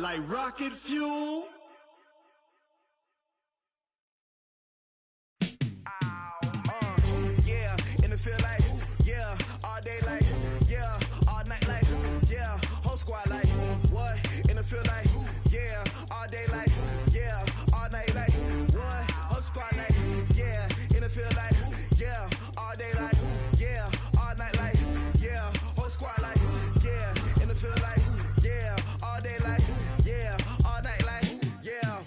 like rocket fuel. Yeah, in the field like, yeah, all day like, yeah, all night like, yeah, whole squad like, what? In the field like, yeah, all day like, yeah, all night like, what? Whole squad like, yeah, in the field like, yeah, all day like, yeah, all night like, yeah, whole squad like, yeah, in the field like, yeah, all day like, yeah, all night like, yeah.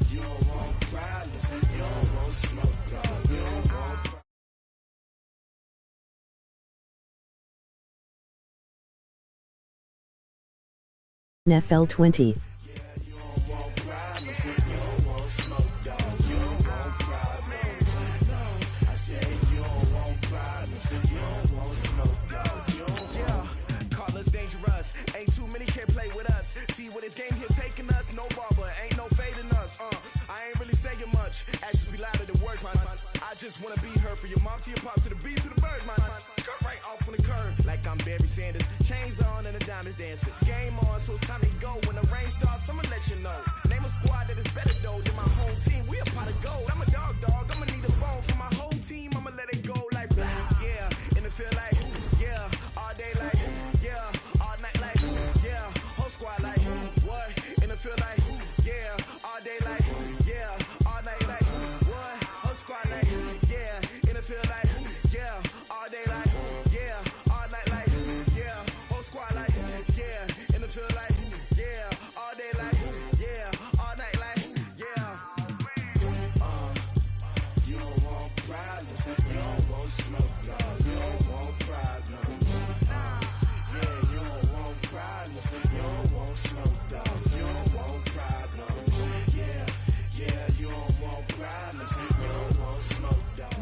You don't want problems, you don't want smoke, dog, you don't want NFL 20. Ain't too many can play with us. See what this game here taking us. No barber, ain't no fading us. I ain't really saying much. Actions be louder than words, man. I just wanna be heard for your mom to your pop to the beat to the birds, man. Cut right off on the curb like I'm Barry Sanders. Chains on and the diamonds dancing. Game on, so it's time to go. When the rain starts, I'ma let you know. Name a squad that is better though than my home team. We a pot of gold. I'm a dog. I'ma need a bone for my whole team. I'ma let it go like yeah. In the field like yeah. All day like yeah. All night like yeah. Whole squad like what? In the field like yeah. All day like yeah. All night like what? Whole squad like yeah. In the field like yeah. All day like yeah. All night like yeah. Whole squad like yeah. In the field like yeah. All day like yeah. All night like yeah. You don't want problems. You don't want smoke, dog. You don't want problems. Yeah, you don't want problems. You don't want smoke, dog. You don't want problems. Yeah, you don't want problems. You don't want smoke, dog.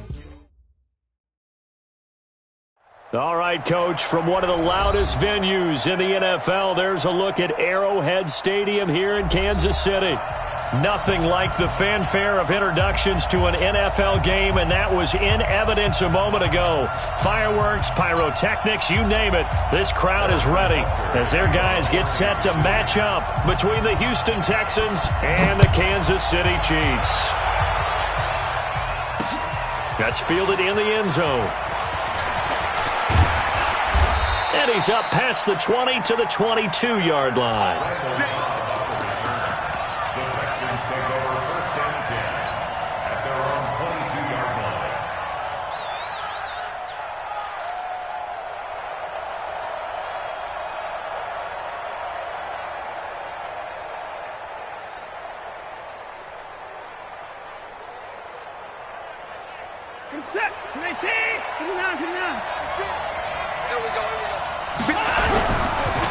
All right, Coach, from one of the loudest venues in the NFL, there's a look at Arrowhead Stadium here in Kansas City. Nothing like the fanfare of introductions to an NFL game, and that was in evidence a moment ago. Fireworks, pyrotechnics, you name it. This crowd is ready as their guys get set to match up between the Houston Texans and the Kansas City Chiefs. That's fielded in the end zone. And he's up past the 20 to the 22-yard line. Set, 19, 59. Here we go.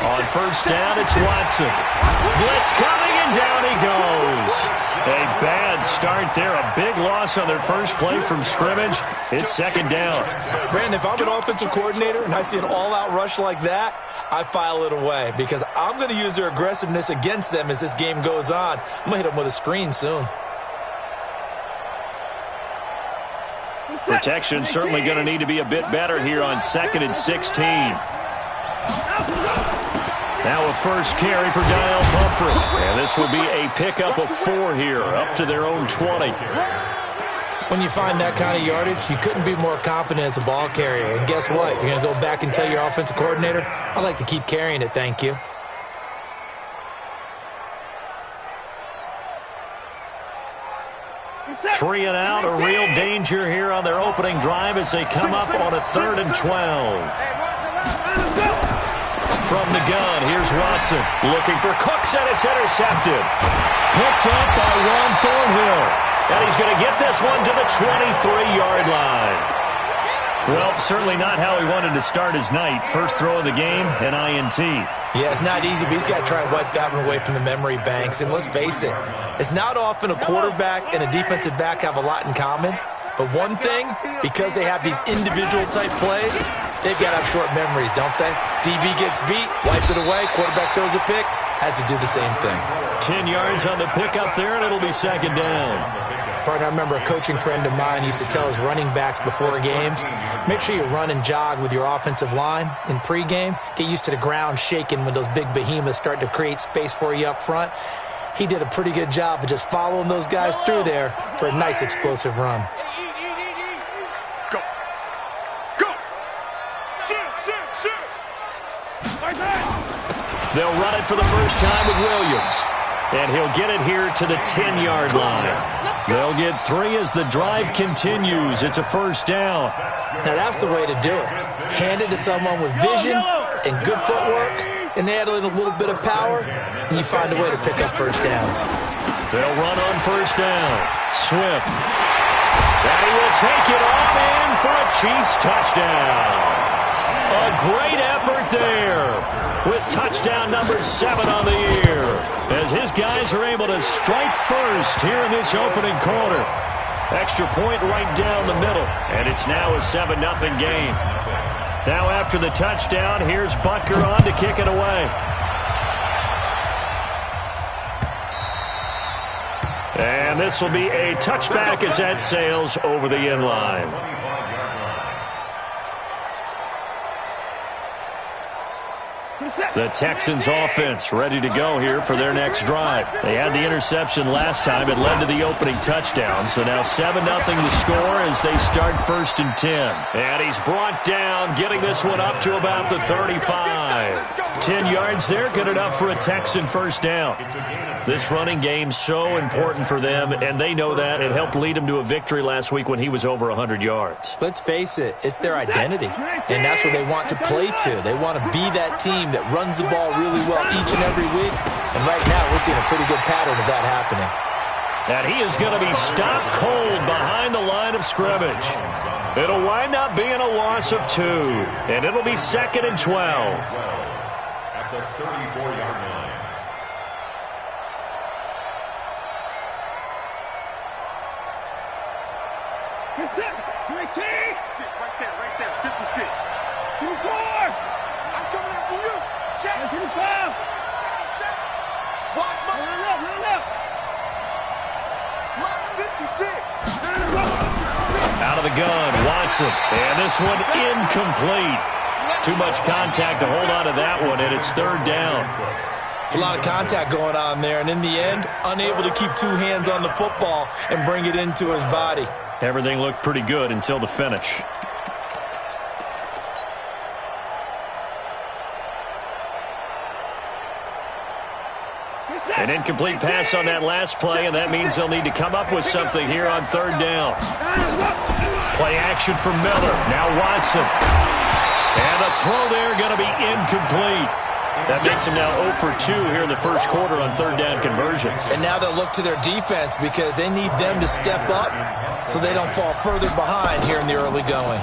On first down, it's Watson. Blitz coming, and down he goes. A bad start there. A big loss on their first play from scrimmage. It's second down. Brandon, if I'm an offensive coordinator and I see an all-out rush like that, I file it away because I'm going to use their aggressiveness against them as this game goes on. I'm going to hit them with a screen soon. Protection certainly going to need to be a bit better here on 2nd and 16. Now a first carry for Dial Pumphrey. And this will be a pickup of 4 here, up to their own 20. When you find that kind of yardage, you couldn't be more confident as a ball carrier. And guess what? You're going to go back and tell your offensive coordinator, I'd like to keep carrying it, thank you. Three and out, a real danger here on their opening drive as they come up on a 3rd and 12. From the gun, here's Watson looking for Cooks, and it's intercepted. Picked up by Juan Thornhill. And he's going to get this one to the 23-yard line. Well, certainly not how he wanted to start his night. First throw of the game, an INT. Yeah, it's not easy, but he's got to try and wipe that one away from the memory banks. And let's face it, it's not often a quarterback and a defensive back have a lot in common. But one thing, because they have these individual-type plays, they've got to have short memories, don't they? DB gets beat, wipe it away, quarterback throws a pick, has to do the same thing. 10 yards on the pickup there, and it'll be second down. Partner, I remember a coaching friend of mine used to tell his running backs before games, make sure you run and jog with your offensive line in pregame. Get used to the ground shaking when those big behemoths start to create space for you up front. He did a pretty good job of just following those guys through there for a nice explosive run. Go. Go. Shoot, shoot, shoot. They'll run it for the first time with Williams. And he'll get it here to the 10-yard line. They'll get 3 as the drive continues. It's a first down. Now that's the way to do it. Hand it to someone with vision and good footwork, and add in a little bit of power, and you find a way to pick up first downs. They'll run on first down. Swift. And he will take it on in for a Chiefs touchdown. A great effort there with touchdown number 7 on the year as his guys are able to strike first here in this opening quarter. Extra point right down the middle, and it's now a 7-0 game. Now after the touchdown, here's Butker on to kick it away. And this will be a touchback as that sails over the end line. The Texans offense ready to go here for their next drive. They had the interception last time. It led to the opening touchdown. So now 7-0 to score as they start 1st and 10. And he's brought down, getting this one up to about the 35. 10 yards there, good enough for a Texan first down. This running game so important for them, and they know that. It helped lead them to a victory last week when he was over 100 yards. Let's face it, it's their identity, and that's what they want to play to. They want to be that team that runs the ball really well each and every week, and right now we're seeing a pretty good pattern of that happening. And he is going to be stopped cold behind the line of scrimmage. It'll wind up being a loss of 2, and it'll be 2nd and 12. At the 34-yard line. Here's 6, 218. 6, right there, 56. 24. I'm coming after you. Check. 25. Watch my Run up. my 56. Out of the gun, Watson. And this one incomplete. Too much contact to hold on to that one, and it's 3rd down. It's a lot of contact going on there, and in the end, unable to keep 2 hands on the football and bring it into his body. Everything looked pretty good until the finish. An incomplete pass on that last play, and that means they'll need to come up with something here on 3rd down. Play action from Miller. Now Watson. And the throw there going to be incomplete. That makes them now 0 for 2 here in the first quarter on 3rd down conversions. And now they'll look to their defense because they need them to step up so they don't fall further behind here in the early going.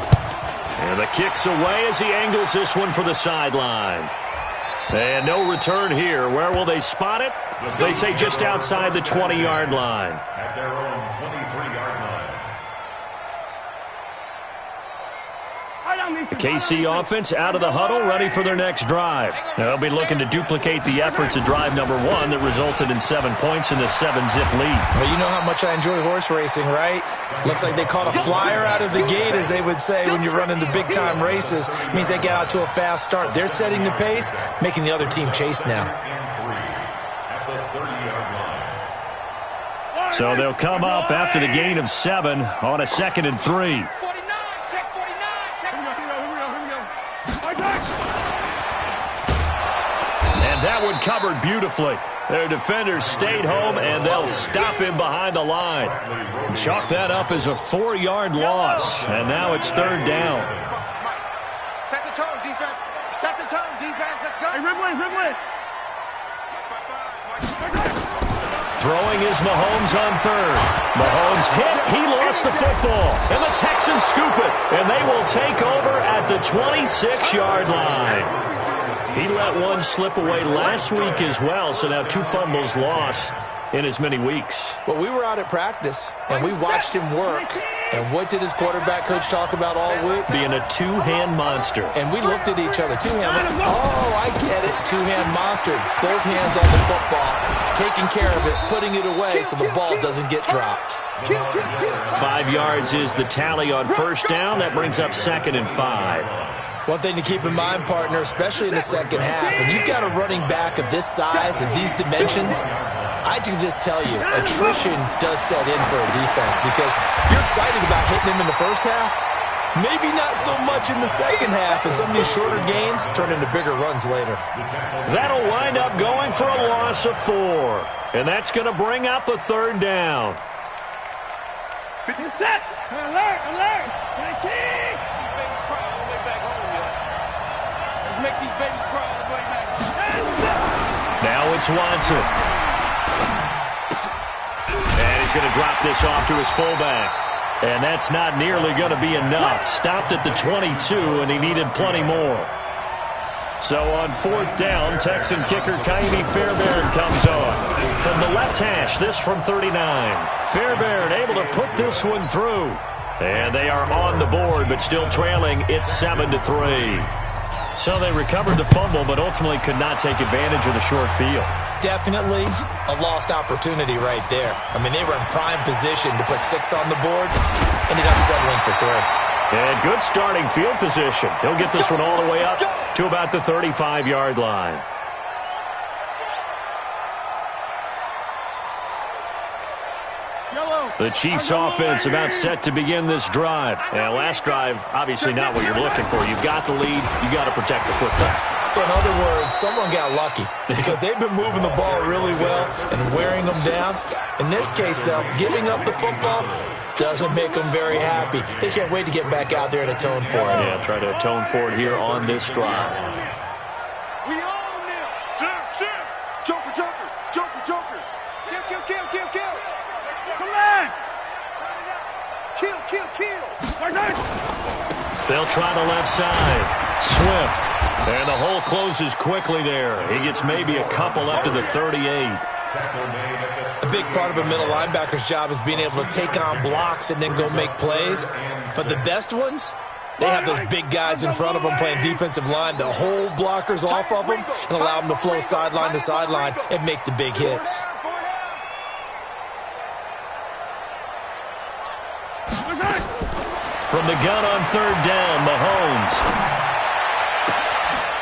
And the kick's away as he angles this one for the sideline. And no return here. Where will they spot it? They say just outside the 20-yard line. At their own 23-yard line. The KC offense out of the huddle, ready for their next drive. They'll be looking to duplicate the efforts of drive number 1 that resulted in 7 points in the 7-zip lead. Well, you know how much I enjoy horse racing, right? Looks like they caught a flyer out of the gate, as they would say when you're running the big-time races. It means they get out to a fast start. They're setting the pace, making the other team chase now. At the 30-yard line. So they'll come up after the gain of 7 on a 2nd and 3. That one covered beautifully. Their defenders stayed home, and they'll stop him behind the line. Chalk that up as a 4-yard loss, and now it's 3rd down. Set the tone, defense. Set the tone, defense. Let's go. Hey, Ridley. Throwing is Mahomes on 3rd. Mahomes hit. He lost the football. And the Texans scoop it. And they will take over at the 26-yard line. He let one slip away last week as well, so now 2 fumbles lost in as many weeks. Well, we were out at practice, and we watched him work, And what did his quarterback coach talk about all week? Being a two-hand monster. And we looked at each other. Two-hand. Oh, I get it. Two-hand monster. Both hands on the football, taking care of it, putting it away so the ball doesn't get dropped. 5 yards is the tally on first down. That brings up 2nd and 5. One thing to keep in mind, partner, especially in the second half, when you've got a running back of this size and these dimensions, I can just tell you, attrition does set in for a defense because you're excited about hitting him in the first half. Maybe not so much in the second half, and some of these shorter gains turn into bigger runs later. That'll wind up going for a loss of 4. And that's going to bring up a 3rd down. 50 set. Alert, alert. 19. Let's make these babies cry on the way back. Now it's Watson. And he's going to drop this off to his fullback. And that's not nearly going to be enough. Stopped at the 22, and he needed plenty more. So on 4th down, Texan kicker Kaimi Fairbairn comes on. From the left hash, this from 39. Fairbairn able to put this one through. And they are on the board, but still trailing. It's 7-3. So they recovered the fumble, but ultimately could not take advantage of the short field. Definitely a lost opportunity right there. I mean, they were in prime position to put 6 on the board. Ended up settling for 3. And good starting field position. He'll get this one all the way up to about the 35-yard line. The Chiefs offense about set to begin this drive. And last drive, obviously not what you're looking for. You've got the lead. You got to protect the football. So in other words, someone got lucky because they've been moving the ball really well and wearing them down. In this case, though, giving up the football doesn't make them very happy. They can't wait to get back out there and atone for it. Yeah, try to atone for it here on this drive. We own them. Sir. Joker, Joker. Joker, Joker. Kill. Come on. Kill. They'll try the left side. Swift. And the hole closes quickly there. He gets maybe a couple up to the 38. A big part of a middle linebacker's job is being able to take on blocks and then go make plays. But the best ones, they have those big guys in front of them playing defensive line to hold blockers off of them and allow them to flow sideline to sideline and make the big hits. From the gun on 3rd down, Mahomes.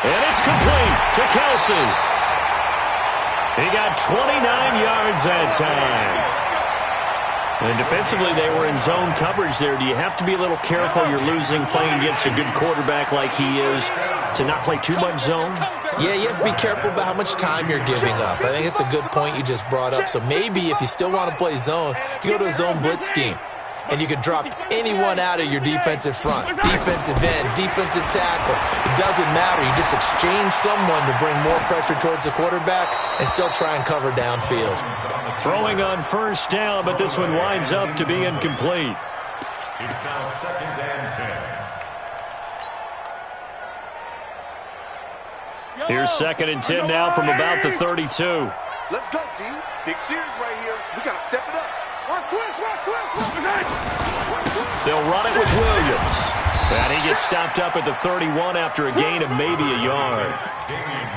And it's complete to Kelsey. He got 29 yards that time. And defensively, they were in zone coverage there. Do you have to be a little careful? You're losing playing against a good quarterback like he is to not play too much zone? Yeah, you have to be careful about how much time you're giving up. I think it's a good point you just brought up. So maybe if you still want to play zone, you go to a zone blitz scheme. And you can drop anyone out of your defensive front, defensive end, defensive tackle. It doesn't matter. You just exchange someone to bring more pressure towards the quarterback and still try and cover downfield. Throwing on 1st down, but this one winds up to be incomplete. It's now 2nd and 10. Here's 2nd and 10 now from about the 32. Let's go, D. Big series right here. We got to step it up. Watch twist. They'll run it with Williams. And he gets stopped up at the 31 after a gain of maybe a yard.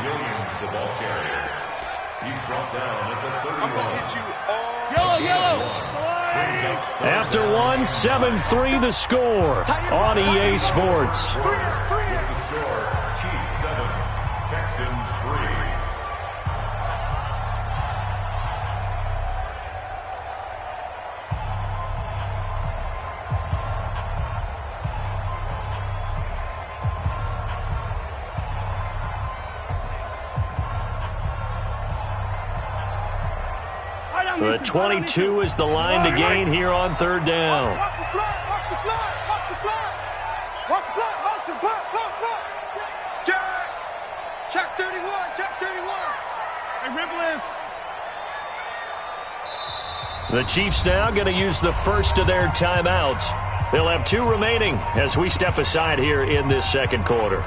Williams, the ball carrier. He's brought down at the 31. I'm going to hit you all. Yellow. After 7-3 the score on EA Sports. With the score, Chiefs 7, Texans 3. The 22 is the line to gain here on 3rd down. Watch the block. Check 31. Hey, Ripley. The Chiefs now going to use the first of their timeouts. They'll have 2 remaining as we step aside here in this 2nd quarter.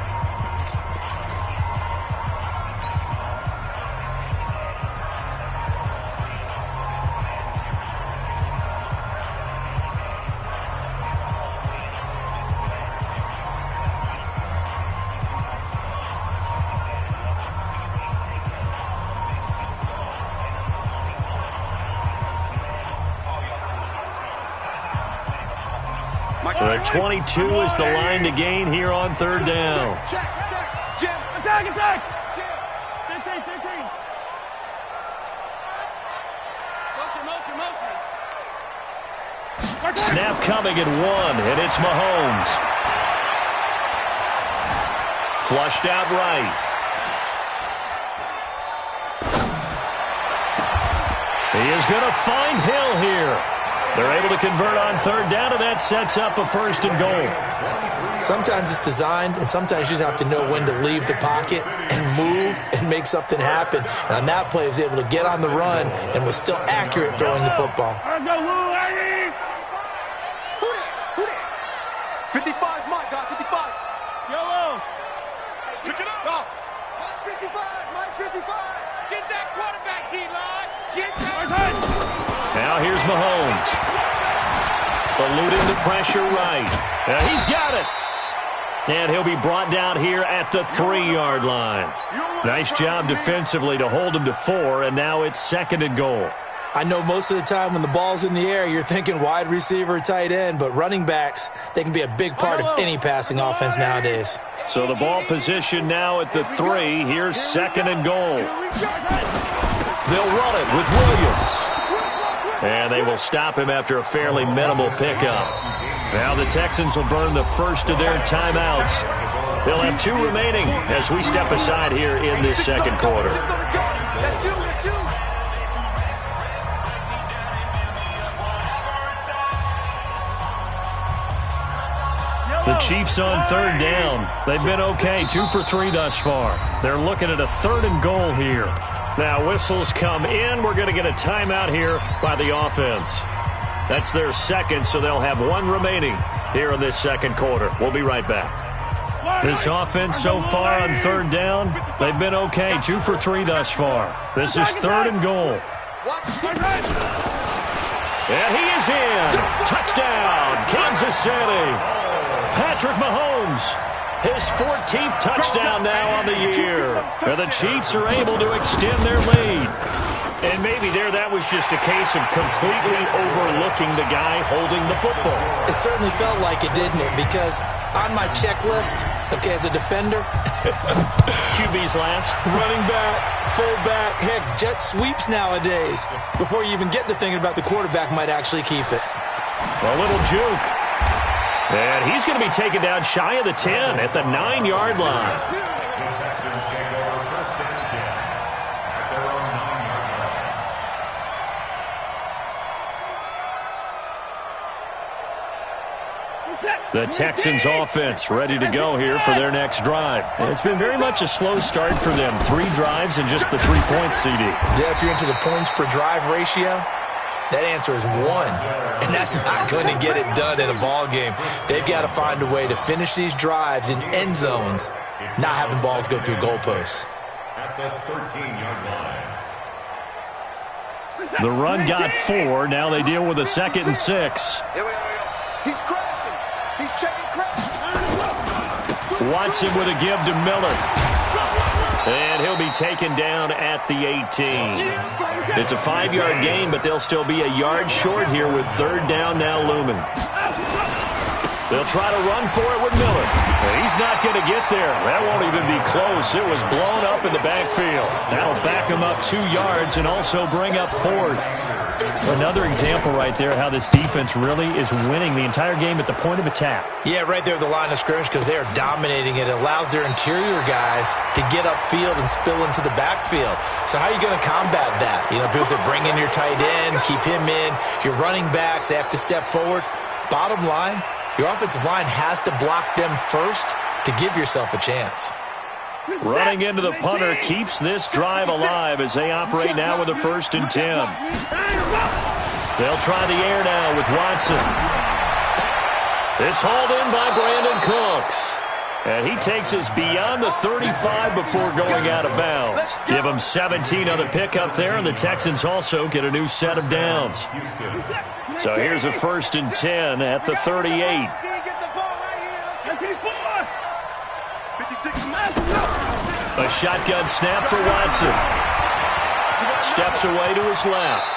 A 22 is the line to gain here on third down. Check. Jim, attack. Jim, 15. Motion. Snap coming at 1, and it's Mahomes. Flushed out right. He is going to find Hill here. They're able to convert on third down, and that sets up a 1st and goal. Sometimes it's designed, and sometimes you just have to know when to leave the pocket and move and make something happen. And on that play, he was able to get on the run and was still accurate throwing the football. Who that? 55's Mike, got 55. Yo, Pick it up. Go. Mike 55. get that quarterback, D-line. Get that. Now here's Mahomes. Eluding the pressure right. He's got it. And he'll be brought down here at the 3-yard line. Nice job defensively to hold him to 4, and now it's 2nd and goal. I know most of the time when the ball's in the air, you're thinking wide receiver, tight end, but running backs, they can be a big part of any passing offense nowadays. So the ball position now at the 3. Here's 2nd and goal. They'll run it with Williams. And they will stop him after a fairly minimal pickup. Now the Texans will burn the first of their timeouts. They'll have 2 remaining as we step aside here in this 2nd quarter. The Chiefs on third down. They've been okay, 2 for 3 thus far. They're looking at a 3rd and goal here. Now whistles come in. We're going to get a timeout here by the offense. That's their 2nd, so they'll have 1 remaining here in this 2nd quarter. We'll be right back. This offense so far on third down, they've been okay, 2 for 3 thus far. This is 3rd and goal. And he is in. Touchdown, Kansas City. Patrick Mahomes, his 14th touchdown now on the year. And the Chiefs are able to extend their lead. And maybe that was just a case of completely overlooking the guy holding the football. It certainly felt like it, didn't it? Because on my checklist, okay, as a defender, QB's last. running back, fullback, heck, jet sweeps nowadays. Before you even get to thinking about the quarterback might actually keep it. A little juke. And he's going to be taken down shy of the 10 at the 9-yard line. The Texans take over 1st and 10 at their own 9-yard line. The Texans offense ready to go here for their next drive. It's been very much a slow start for them. 3 drives and just the 3 points, CD. Yeah, if you're into the points per drive ratio, that answer is 1. And that's not going to get it done in a ball game. They've got to find a way to finish these drives in end zones, not having balls go through goalposts. At the 13-yard line. The run got 4. Now they deal with a 2nd and 6. Here we go. He's crashing. He's checking crash. Watson with a give to Miller. And he'll be taken down at the 18. It's a 5-yard gain, but they'll still be a yard short here with third down now looming. They'll try to run for it with Miller. He's not going to get there. That won't even be close. It was blown up in the backfield. That'll back him up 2 yards and also bring up 4th. Another example right there how this defense really is winning the entire game at the point of attack. Yeah, right there at the line of scrimmage because they are dominating it. It allows their interior guys to get upfield and spill into the backfield. So how are you going to combat that? You know, because they're bringing your tight end, keep him in. Your running backs, they have to step forward. Bottom line, your offensive line has to block them first to give yourself a chance. Running into the punter keeps this drive alive as they operate now with a 1st and 10. They'll try the air now with Watson. It's hauled in by Brandon Cooks. And he takes us beyond the 35 before going out of bounds. Give him 17 on the pickup there, and the Texans also get a new set of downs. So here's a 1st and 10 at the 38. A shotgun snap for Watson. Steps away to his left.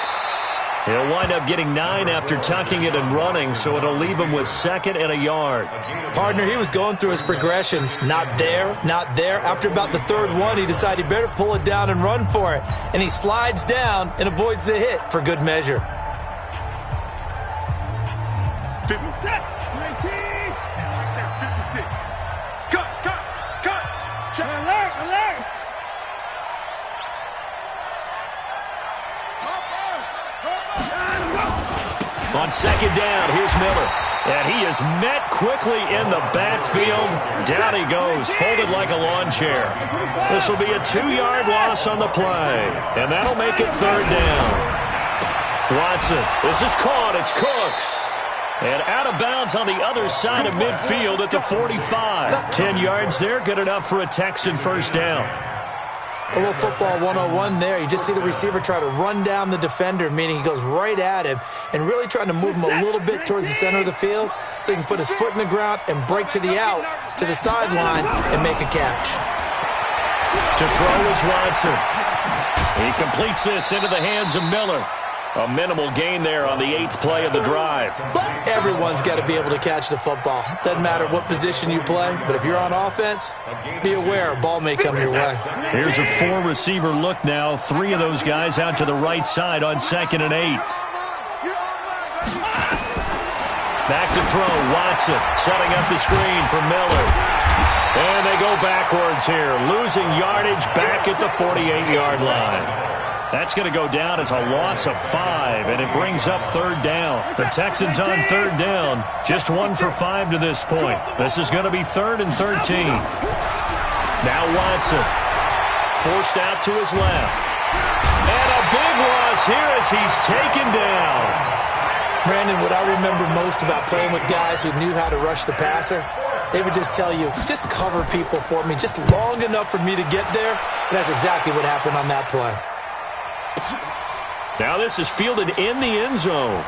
He'll wind up getting 9 after tucking it and running, so it'll leave him with 2nd and a yard. Partner, he was going through his progressions. Not there, not there. After about the 3rd one, he decided he better pull it down and run for it. And he slides down and avoids the hit for good measure. 50. 19. 56. Cut. Check. Alert. On 2nd down, here's Miller. And he is met quickly in the backfield. Down he goes, folded like a lawn chair. This will be a 2-yard loss on the play. And that'll make it 3rd down. Watson, this is caught. It's Cooks. And out of bounds on the other side of midfield at the 45. 10 yards there, good enough for a Texan 1st down. A little football 101 there. You just see the receiver try to run down the defender, meaning he goes right at him and really trying to move him a little bit towards the center of the field so he can put his foot in the ground and break to the out, to the sideline, and make a catch. To throw is Watson. He completes this into the hands of Miller. A minimal gain there on the 8th play of the drive. Everyone's got to be able to catch the football. Doesn't matter what position you play, but if you're on offense, be aware a ball may come your way. Here's a 4-receiver look now. 3 of those guys out to the right side on 2nd and 8. Back to throw, Watson setting up the screen for Miller. And they go backwards here, losing yardage back at the 48-yard line. That's going to go down as a loss of 5, and it brings up 3rd down. The Texans on 3rd down, just 1 for 5 to this point. This is going to be 3rd and 13. Now Watson, forced out to his left. And a big loss here as he's taken down. Brandon, what I remember most about playing with guys who knew how to rush the passer, they would just tell you, just cover people for me, just long enough for me to get there. And that's exactly what happened on that play. Now this is fielded in the end zone.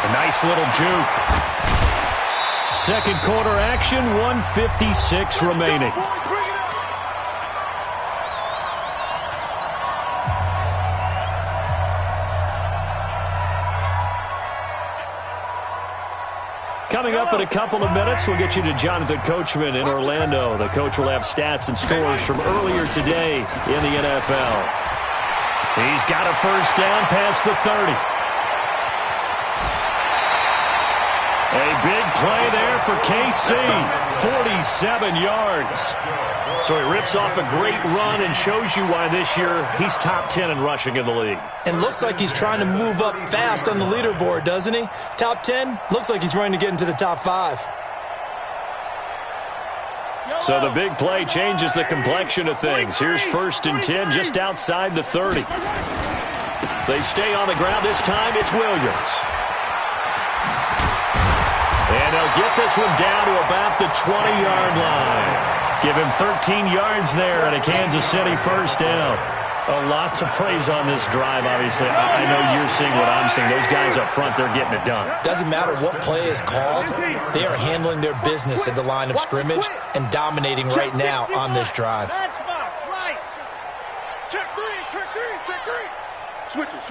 A nice little juke. 2nd quarter action, 1:56 remaining. Coming up in a couple of minutes, we'll get you to Jonathan Coachman in Orlando. The coach will have stats and scores from earlier today in the NFL. He's got a 1st down past the 30. A big play there for KC, 47 yards. So he rips off a great run and shows you why this year he's top 10 in rushing in the league. And looks like he's trying to move up fast on the leaderboard, doesn't he? Top 10, looks like he's running to get into the top 5. So the big play changes the complexion of things. Here's 1st and 10 just outside the 30. They stay on the ground. This time it's Williams. And they'll get this one down to about the 20-yard line. Give him 13 yards there and a Kansas City 1st down. Lots of praise on this drive, obviously. I know you're seeing what I'm seeing. Those guys up front, they're getting it done. Doesn't matter what play is called. They are handling their business at the line of scrimmage and dominating right now on this drive. Check 3. Switch it.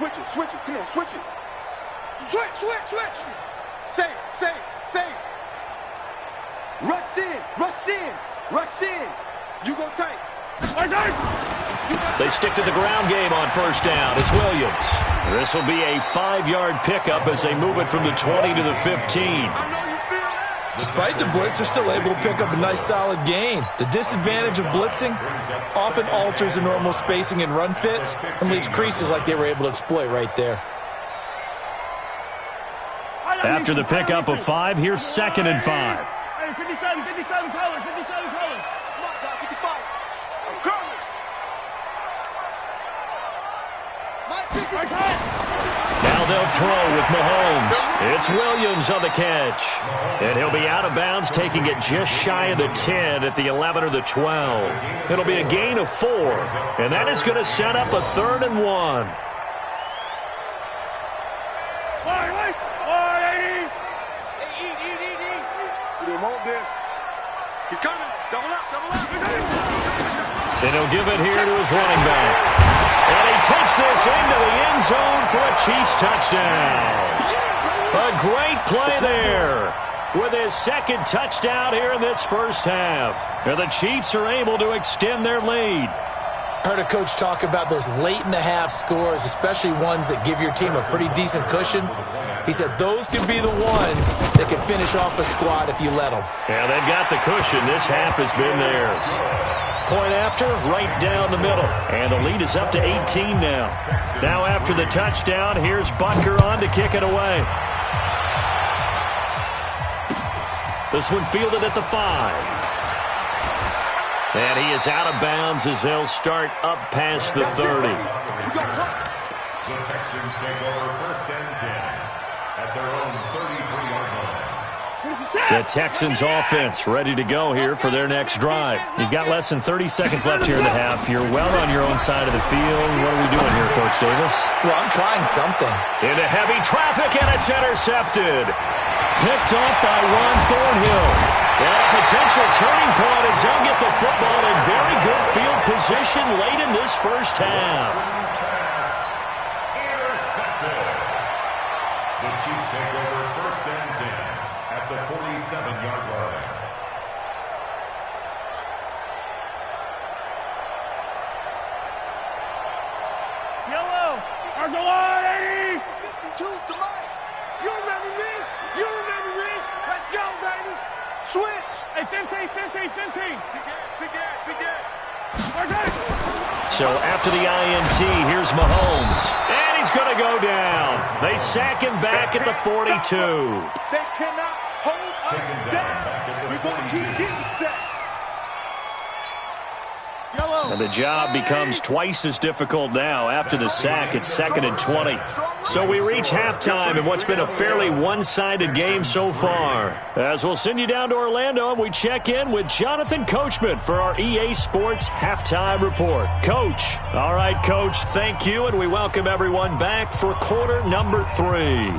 Come on, switch it. Switch. Save. Rush in. You go tight. They stick to the ground game on 1st down. It's Williams. This will be a 5-yard pickup as they move it from the 20 to the 15. Despite the blitz, they're still able to pick up a nice solid gain. The disadvantage of blitzing often alters the normal spacing and run fits and leaves creases like they were able to exploit right there. After the pickup of 5, here's 2nd and 5. 57 colors. Now they'll throw with Mahomes. It's Williams on the catch. And he'll be out of bounds, taking it just shy of the 10 at the 11 or the 12. It'll be a gain of 4. And that is going to set up a 3rd and 1. We didn't want this. He's coming. Double up, double up. And he'll give it here to his running back. And he takes this into the end zone for a Chiefs touchdown. A great play there with his second touchdown here in this first half. And the Chiefs are able to extend their lead. I heard a coach talk about those late-in-the-half scores, especially ones that give your team a pretty decent cushion. He said those could be the ones that can finish off a squad if you let them. Yeah, they've got the cushion. This half has been theirs. Point after, right down the middle. And the lead is up to 18 now. Now after the touchdown, here's Butker on to kick it away. This one fielded at the 5. And he is out of bounds as they'll start up past the 30. The Texans take over 1st and 10 at their own 33-yard line. The Texans offense ready to go here for their next drive. You've got less than 30 seconds left here in the half. You're well on your own side of the field. What are we doing here, Coach Davis? Well, I'm trying something. Into heavy traffic, and it's intercepted. Picked off by Ron Thornhill. And a potential turning point as they'll get the football in very good field position late in this first half. Intercepted. The Chiefs take over 1st and 10 at the 47-yard line. Yellow. Arsenal 80. 52's the line. You remember me? You remember me? Let's go, baby. Switch. Hey, 15. Begin. So after the INT, here's Mahomes. And he's going to go down. They sack him back at the 42. They cannot hold us down. We're going to keep getting sacks. Yellow. And the job becomes twice as difficult now. After the sack, it's 2nd and 20. So we reach halftime in what's been a fairly one-sided game so far. As we'll send you down to Orlando, and we check in with Jonathan Coachman for our EA Sports Halftime Report. Coach. All right, Coach, thank you, and we welcome everyone back for quarter number 3.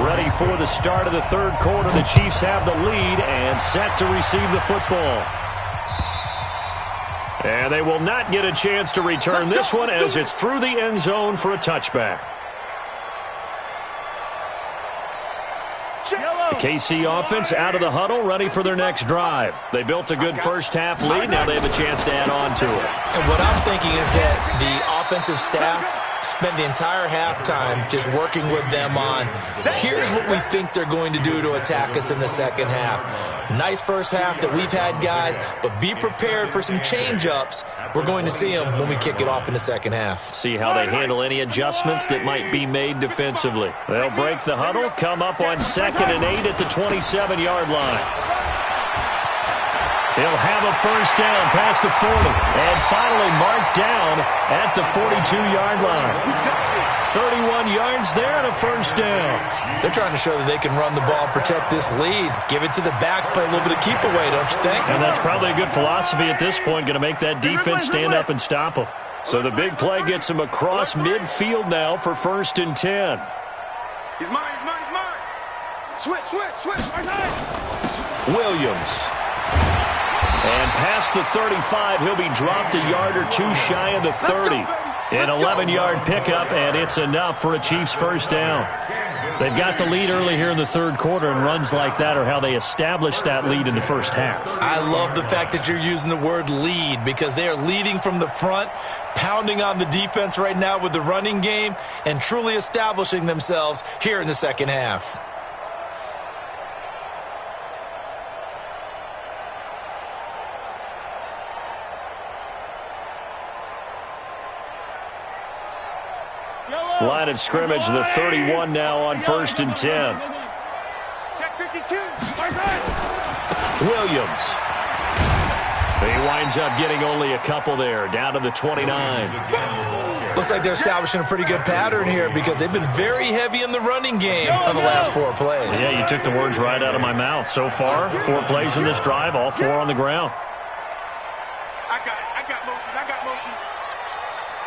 Ready for the start of the third quarter. The Chiefs have the lead and set to receive the football. And they will not get a chance to return this one as it's through the end zone for a touchback. The KC offense out of the huddle, ready for their next drive. They built a good first half lead. Now they have a chance to add on to it. And what I'm thinking is that the offensive staff spent the entire halftime just working with them on, here's what we think they're going to do to attack us in the second half. Nice first half that we've had, guys, but be prepared for some change-ups. We're going to see them when we kick it off in the second half. See how they handle any adjustments that might be made defensively. They'll break the huddle, come up on 2nd and 8 at the 27-yard line. He'll have a first down past the 40 and finally marked down at the 42-yard line. 31 yards there and a first down. They're trying to show that they can run the ball and protect this lead. Give it to the backs, play a little bit of keep away, don't you think? And that's probably a good philosophy at this point, going to make that defense stand up and stop them. So the big play gets him across midfield now for 1st and 10. He's mine. Switch. Williams. And past the 35, he'll be dropped a yard or two shy of the 30. An 11-yard pickup, and it's enough for a Chiefs first down. They've got the lead early here in the third quarter, and runs like that are how they establish that lead in the first half. I love the fact that you're using the word lead because they are leading from the front, pounding on the defense right now with the running game, and truly establishing themselves here in the second half. Line of scrimmage, the 31 now on 1st and 10. Check 52. Williams. He winds up getting only a couple there, down to the 29. Looks like they're establishing a pretty good pattern here because they've been very heavy in the running game on the last 4 plays. Yeah, you took the words right out of my mouth. So far, 4 plays in this drive, all 4 on the ground. I got motion.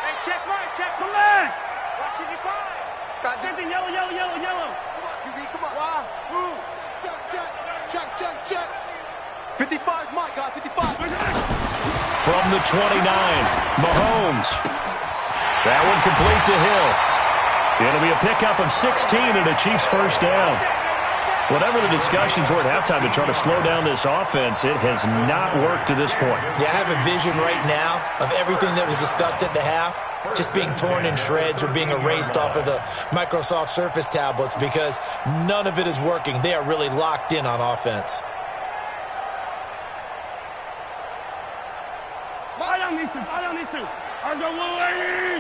Hey, check right, come on. Watch it, you fine. Got something yellow. Come on, QB, come on. Wow. Move. Check. 55's my guy, 55. From the 29, Mahomes. That one complete to Hill. It'll be a pickup of 16 and a Chiefs first down. Whatever the discussions were at halftime to try to slow down this offense, it has not worked to this point. Yeah, I have a vision right now of everything that was discussed at the half just being torn in shreds or being erased off of the Microsoft Surface tablets because none of it is working. They are really locked in on offense. I on these two. I go Louie.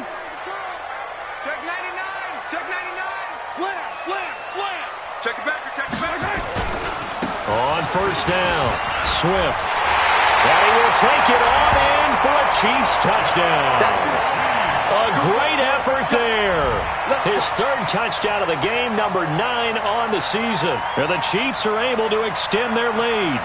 Check 99. Slam. Check it back. On first down, Swift. And he will take it on in for a Chiefs touchdown. A great effort there. His 3rd touchdown of the game, number 9 on the season. And the Chiefs are able to extend their lead.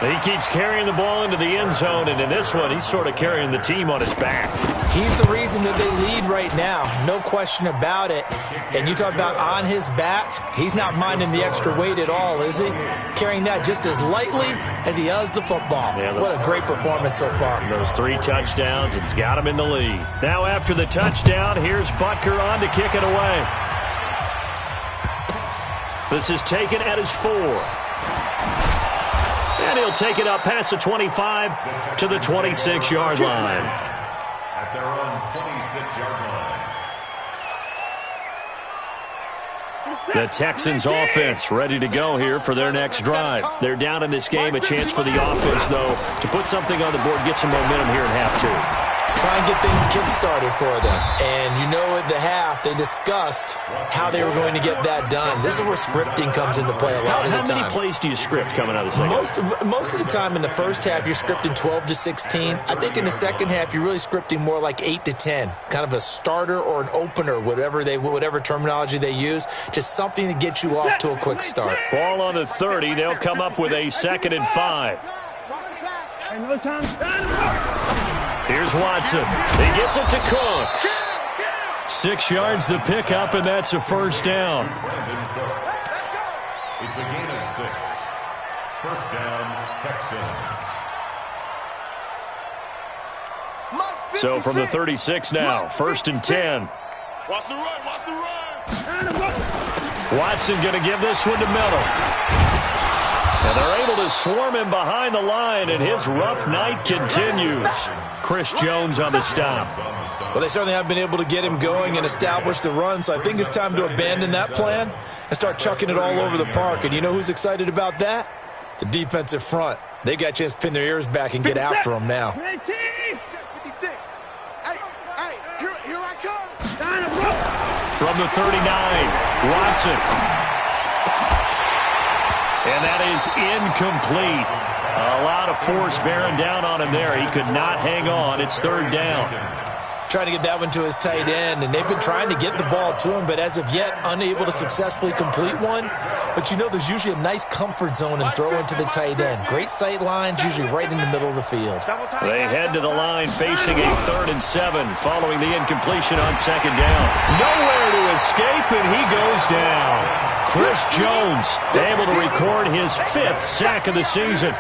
He keeps carrying the ball into the end zone, and in this one, he's sort of carrying the team on his back. He's the reason that they lead right now, no question about it. And you talk about on his back, he's not minding the extra weight at all, is he? Carrying that just as lightly as he does the football. Yeah, what a great performance so far. Those 3 touchdowns, it's got him in the lead. Now after the touchdown, here's Butker on to kick it away. This is taken at his 4. And he'll take it up past the 25 to the 26-yard line. At their own 26-yard line. The Texans offense ready to go here for their next drive. They're down in this game. A chance for the offense, though, to put something on the board, get some momentum here in half 2. Try and get things kick-started for them. And you know at the half, they discussed how they were going to get that done. This is where scripting comes into play a lot of the time. How many plays do you script coming out of the second? Most of the time in the first half, you're scripting 12 to 16. I think in the second half, you're really scripting more like 8 to 10. Kind of a starter or an opener, whatever terminology they use. Just something to get you off to a quick start. Ball on the 30. They'll come up with a 2nd and 5. Another time. Here's Watson. He gets it to Cooks. 6 yards the pickup, and that's a first down. It's a gain of 6. First down, Texans. So from the 36 now, 1st and 10. Watch the run. Watson going to give this one to Miller. And they're able to swarm him behind the line, and his rough night continues. Chris Jones on the stop. Well, they certainly have been able to get him going and establish the run, so I think it's time to abandon that plan and start chucking it all over the park. And you know who's excited about that? The defensive front. They got a chance to pin their ears back and get after him now. 56. Hey, here I come. From the 39, Watson. And that is incomplete. A lot of force bearing down on him there. He could not hang on. It's 3rd down. Trying to get that one to his tight end, and they've been trying to get the ball to him, but as of yet, unable to successfully complete one. But you know there's usually a nice comfort zone and throw into the tight end. Great sight lines, usually right in the middle of the field. They head to the line facing a 3rd and 7 following the incompletion on 2nd down. Nowhere to escape, and he goes down. Chris Jones able to record his 5th sack of the season.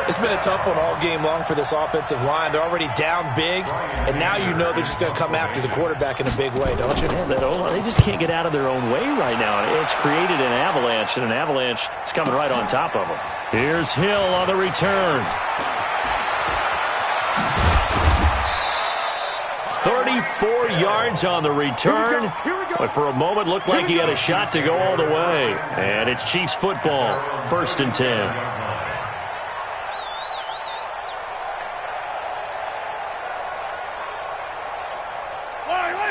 It's been a tough one all game long for this offensive line. They're already down big, and now you know they're just going to come after the quarterback in a big way, don't you? Yeah, they just can't get out of their own way right now. It's created an avalanche, and an avalanche is coming right on top of them. Here's Hill on the return. 34 yards on the return. But for a moment, looked like he had a shot to go all the way. And it's Chiefs football, 1st and 10.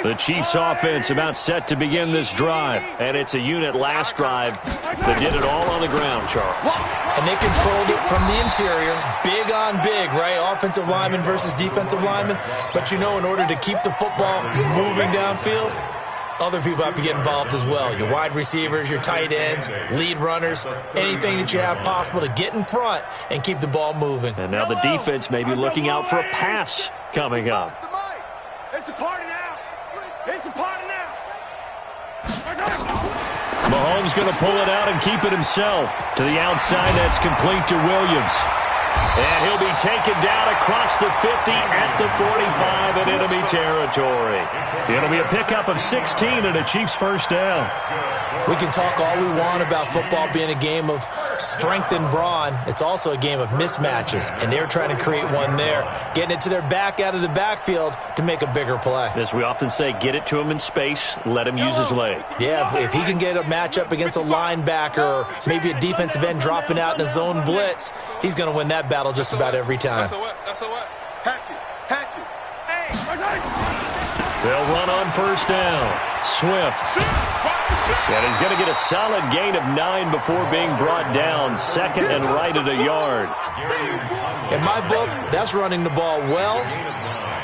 The Chiefs offense about set to begin this drive. And it's a unit last drive that did it all on the ground, Charles. And they controlled it from the interior, big on big, right? Offensive lineman versus defensive lineman. But you know, in order to keep the football moving downfield, other people have to get involved as well. Your wide receivers, your tight ends, lead runners, anything that you have possible to get in front and keep the ball moving. And now the defense may be looking out for a pass coming up. It's a party now. It's a party now. Mahomes going to pull it out and keep it himself. To the outside, that's complete to Williams. And he'll be taken down across the 50 at the 45 in enemy territory. It'll be a pickup of 16 and a Chiefs first down. We can talk all we want about football being a game of strength and brawn. It's also a game of mismatches, and they're trying to create one there, getting it to their back out of the backfield to make a bigger play. As we often say, get it to him in space, let him use his leg. Yeah, if he can get a matchup against a linebacker or maybe a defensive end dropping out in a zone blitz, he's going to win that battle just about every time. They'll run on first down. Swift. And he's going to get a solid gain of 9 before being brought down. Second and right at a yard. In my book, that's running the ball well,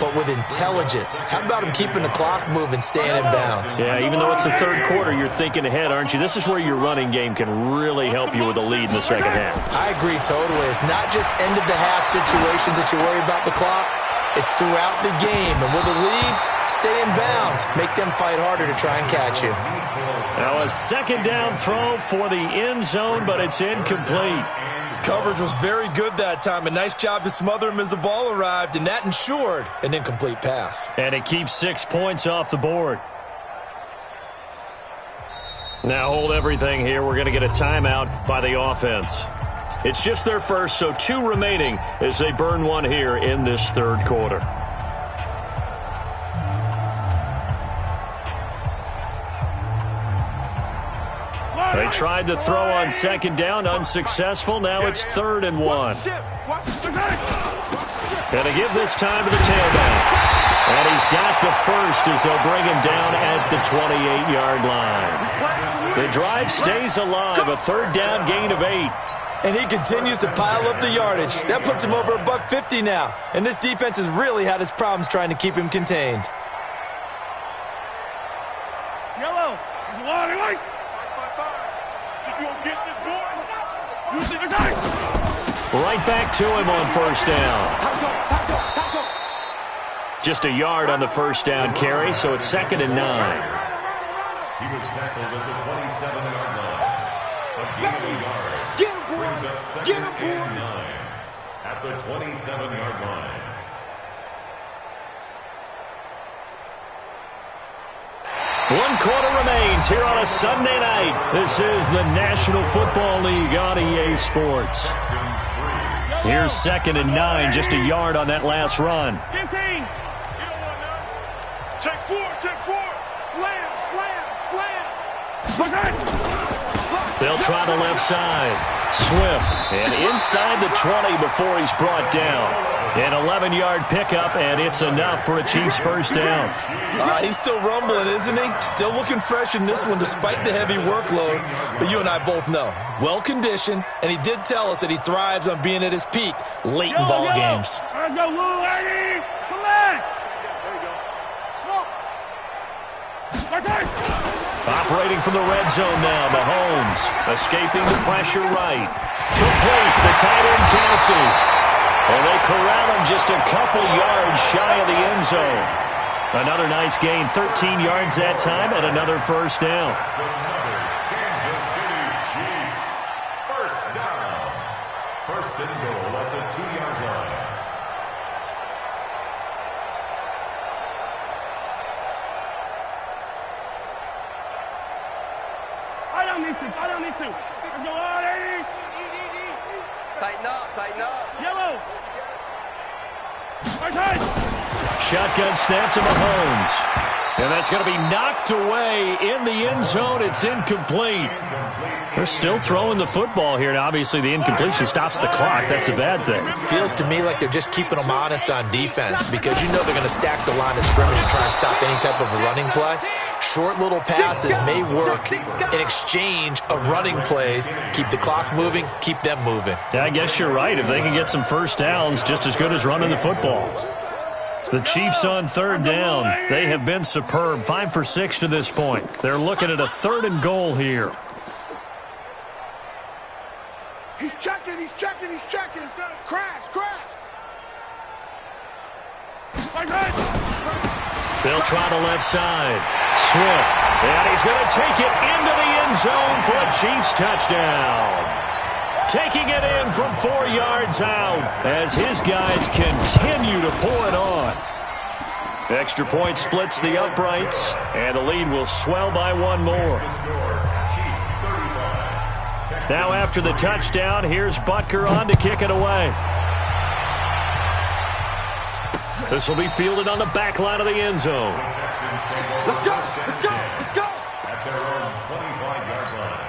but with intelligence. How about him keeping the clock moving, staying in bounds? Yeah, even though it's the third quarter, you're thinking ahead, aren't you? This is where your running game can really help you with a lead in the second half. I agree totally. It's not just end-of-the-half situations that you worry about the clock. It's throughout the game. And with a lead, stay in bounds. Make them fight harder to try and catch you. Now a second down throw for the end zone, but it's incomplete. Coverage was very good that time. A nice job to smother him as the ball arrived, and that ensured an incomplete pass. And it keeps 6 points off the board. Now hold everything here. We're going to get a timeout by the offense. It's just their first, so 2 remaining as they burn one here in this third quarter. They tried to throw on second down, unsuccessful. Now it's 3rd and 1. Gonna give this time to the tailback. And he's got the first as they'll bring him down at the 28-yard line. The drive stays alive, a 3rd down gain of 8. And he continues to pile up the yardage. That puts him over $150 now. And this defense has really had its problems trying to keep him contained. Yellow. Right back to him on first down. Just a yard on the first down carry, so it's 2nd and 9. He was tackled at the 27-yard line. A gain of a yard. Brings up 2nd and 9 at the 27-yard line. One quarter remains here on a Sunday night. This is the National Football League on EA Sports. Here's 2nd and 9, just a yard on that last run. 15. Check 4. Slam. They'll try the left side. Swift, and inside the 20 before he's brought down. An 11-yard pickup, and it's enough for a Chiefs first down. He's still rumbling, isn't he? Still looking fresh in this one despite the heavy workload. But you and I both know, well-conditioned, and he did tell us that he thrives on being at his peak late in ball games. Let's go, Lou, lady. Come on. There you go. Smoke. Operating from the red zone now, Mahomes escaping the pressure right. Complete, the tight end Kelsey. And they corral him just a couple yards shy of the end zone. Another nice gain, 13 yards that time, and another first down. Kansas City Chiefs. First down. First and goal at the 2-yard line. I don't need to. Let's go, Eddie. Tighten up. Yellow. Shotgun snap to Mahomes. And that's going to be knocked away in the end zone. It's incomplete. They're still throwing the football here. Now, obviously, the incompletion stops the clock. That's a bad thing. Feels to me like they're just keeping them honest on defense because you know they're going to stack the line of scrimmage and try and stop any type of a running play. Short little passes may work in exchange of running plays. Keep the clock moving, keep them moving. Yeah, I guess you're right. If they can get some first downs, just as good as running the football. The Chiefs on third down. They have been superb. 5 for 6 to this point. They're looking at a 3rd and goal here. He's checking. Crash. They'll try the left side. Swift. And he's going to take it into the end zone for a Chiefs touchdown. Taking it in from 4 yards out as his guys continue to pour it on. Extra point splits the uprights, and the lead will swell by 1 more. Now after the touchdown, here's Butker on to kick it away. This will be fielded on the back line of the end zone. Let's go. At their own 25-yard line.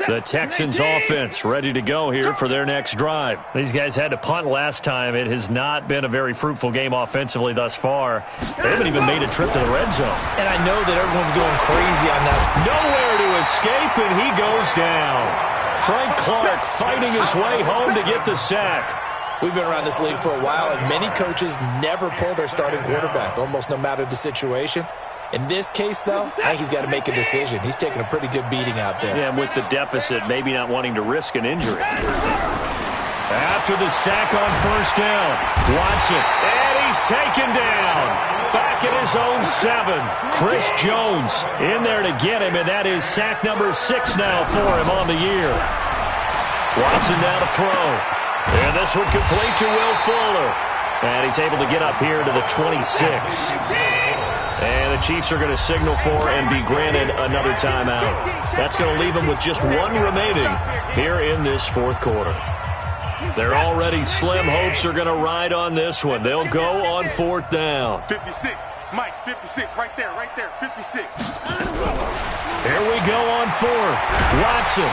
The Texans offense ready to go here for their next drive. These guys had to punt last time. It has not been a very fruitful game offensively thus far. They haven't even made a trip to the red zone. And I know that everyone's going crazy on that. Nowhere to escape, and he goes down. Frank Clark fighting his way home to get the sack. We've been around this league for a while, and many coaches never pull their starting quarterback, almost no matter the situation. In this case, though, I think he's got to make a decision. He's taking a pretty good beating out there. Yeah, and with the deficit, maybe not wanting to risk an injury. After the sack on first down, Watson, and he's taken down. Back at his own 7. Chris Jones in there to get him, and that is sack number 6 now for him on the year. Watson now to throw. And this one complete to Will Fuller. And he's able to get up here to the 26. And the Chiefs are going to signal for and be granted another timeout. That's going to leave them with just 1 remaining here in this 4th quarter. Their already slim hopes are going to ride on this one. They'll go on 4th down. 56. Mike, 56. Right there. 56. Here we go on 4th. Watson.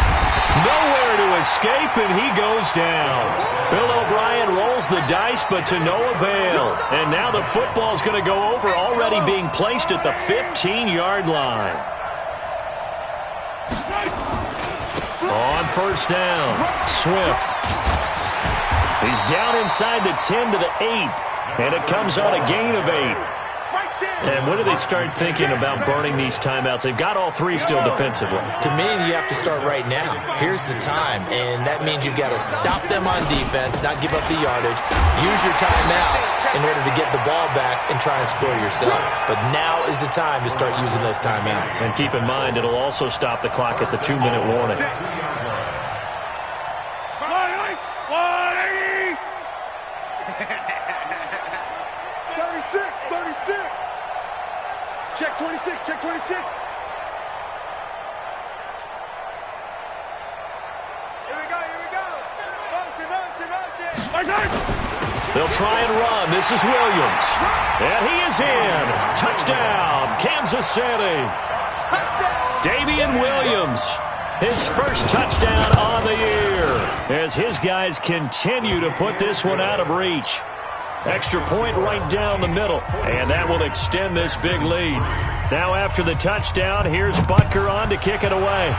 Nowhere to escape, and he goes down. Bill O'Brien rolls the dice, but to no avail. And now the football's going to go over, already being placed at the 15-yard line. On first down, Swift. He's down inside the 10 to the 8, and it comes on a gain of 8. And when do they start thinking about burning these timeouts? They've got all 3 still defensively. To me, you have to start right now. Here's the time, and that means you've got to stop them on defense, not give up the yardage, use your timeouts in order to get the ball back and try and score yourself. But now is the time to start using those timeouts. And keep in mind, it'll also stop the clock at the 2-minute warning. 36. Check 26. Here we go. Motion. They'll try and run. This is Williams. And he is in. Touchdown, Kansas City. Damian Williams, his first touchdown on the year, as his guys continue to put this one out of reach. Extra point right down the middle, and that will extend this big lead. Now after the touchdown, here's Butker on to kick it away.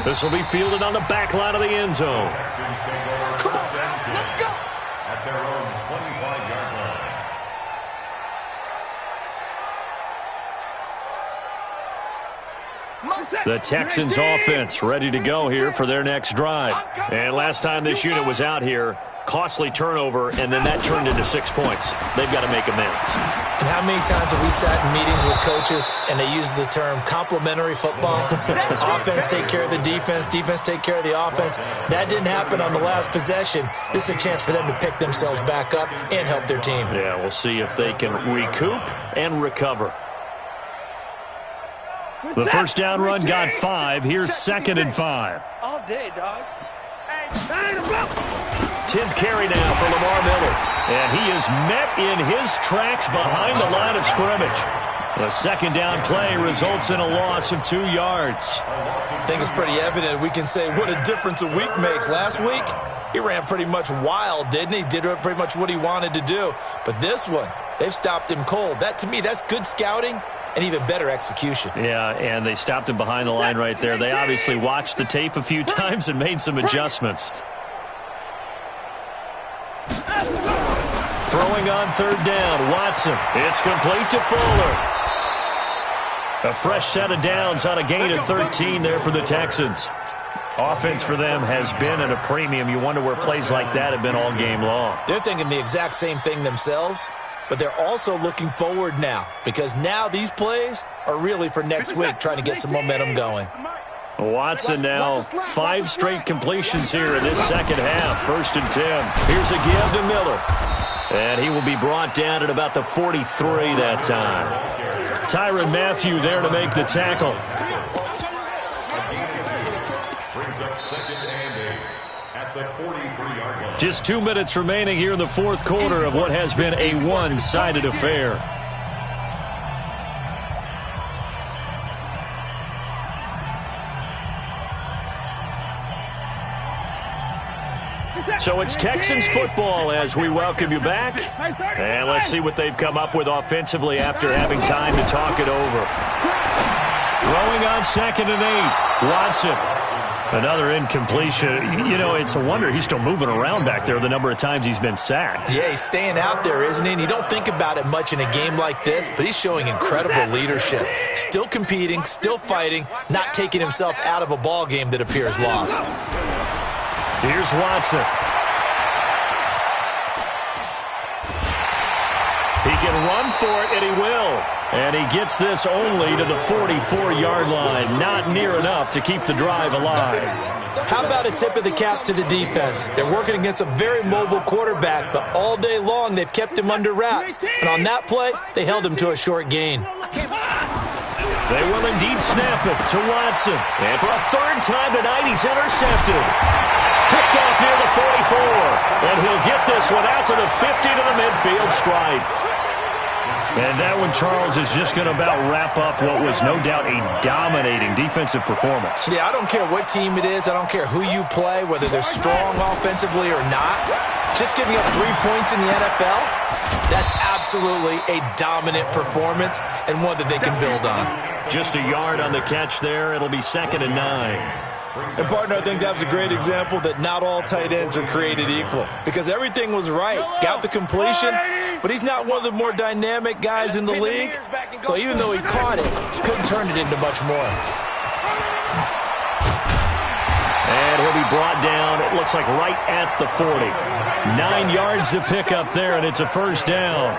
This will be fielded on the back line of the end zone. Come on, let's go. At their own 25-yard line. The Texans offense ready to go here for their next drive. And last time this unit was out here, costly turnover, and then that turned into 6 points. They've got to make amends. And how many times have we sat in meetings with coaches and they use the term complementary football? Offense take care of the defense, defense take care of the offense. That didn't happen on the last possession. This is a chance for them to pick themselves back up and help their team. Yeah, we'll see if they can recoup and recover. The first down run got 5. Here's 2nd and 5. All day, dog. 10th carry now for Lamar Miller. And he is met in his tracks behind the line of scrimmage. The second down play results in a loss of 2 yards. I think it's pretty evident. We can say what a difference a week makes. Last week, he ran pretty much wild, didn't he? Did pretty much what he wanted to do. But this one, they've stopped him cold. That, to me, that's good scouting and even better execution. Yeah, and they stopped him behind the line right there. They obviously watched the tape a few times and made some adjustments. Throwing on third down, Watson. It's complete to Fuller. A fresh set of downs on a gain of 13 there for the Texans. Offense for them has been at a premium. You wonder where plays like that have been all game long. They're thinking the exact same thing themselves, but they're also looking forward now because now these plays are really for next week, trying to get some momentum going. Watson now 5 straight completions here in this second half. 1st and 10. Here's a give to Miller. And he will be brought down at about the 43 that time. Tyrann Mathieu there to make the tackle. Brings up 2nd and 8 at the 43-yard line. Just 2 minutes remaining here in the 4th quarter of what has been a one-sided affair. So it's Texans football as we welcome you back. And let's see what they've come up with offensively after having time to talk it over. Throwing on 2nd and 8. Watson. Another incompletion. You know, it's a wonder he's still moving around back there the number of times he's been sacked. Yeah, he's staying out there, isn't he? And you don't think about it much in a game like this, but he's showing incredible leadership. Still competing, still fighting, not taking himself out of a ball game that appears lost. Here's Watson. He can run for it, and he will. And he gets this only to the 44-yard line. Not near enough to keep the drive alive. How about a tip of the cap to the defense? They're working against a very mobile quarterback, but all day long they've kept him under wraps. And on that play, they held him to a short gain. They will indeed snap it to Watson. And for a 3rd time tonight, he's intercepted. Picked off near the 44. And he'll get this one out to the 50 to the midfield stripe. And that one, Charles, is just going to about wrap up what was no doubt a dominating defensive performance. Yeah, I don't care what team it is. I don't care who you play, whether they're strong offensively or not. Just giving up 3 points in the NFL, that's absolutely a dominant performance and one that they can build on. Just a yard on the catch there. It'll be 2nd and 9. And, partner, I think that was a great example that not all tight ends are created equal because everything was right. Got the completion, but he's not one of the more dynamic guys in the league. So even though he caught it, couldn't turn it into much more. And he'll be brought down, it looks like right at the 40. 9 yards to pick up there, and it's a 1st down.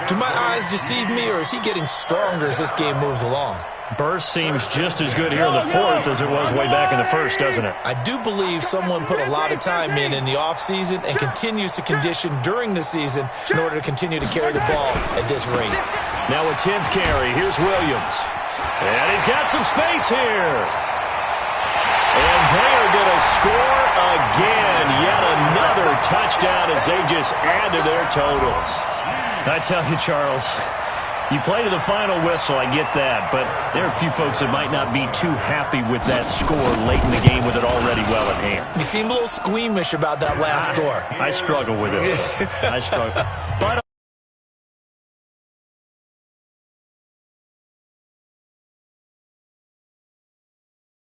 Do my eyes deceive me, or is he getting stronger as this game moves along? Burst seems just as good here in the 4th as it was way back in the 1st, doesn't it? I do believe someone put a lot of time in the offseason and continues to condition during the season in order to continue to carry the ball at this rate. Now a 10th carry. Here's Williams. And he's got some space here. And they are going to score again. Yet another touchdown as they just add to their totals. I tell you, Charles, you play to the final whistle, I get that, but there are a few folks that might not be too happy with that score late in the game with it already well at hand. You seem a little squeamish about that last score. I struggle with it. I struggle. But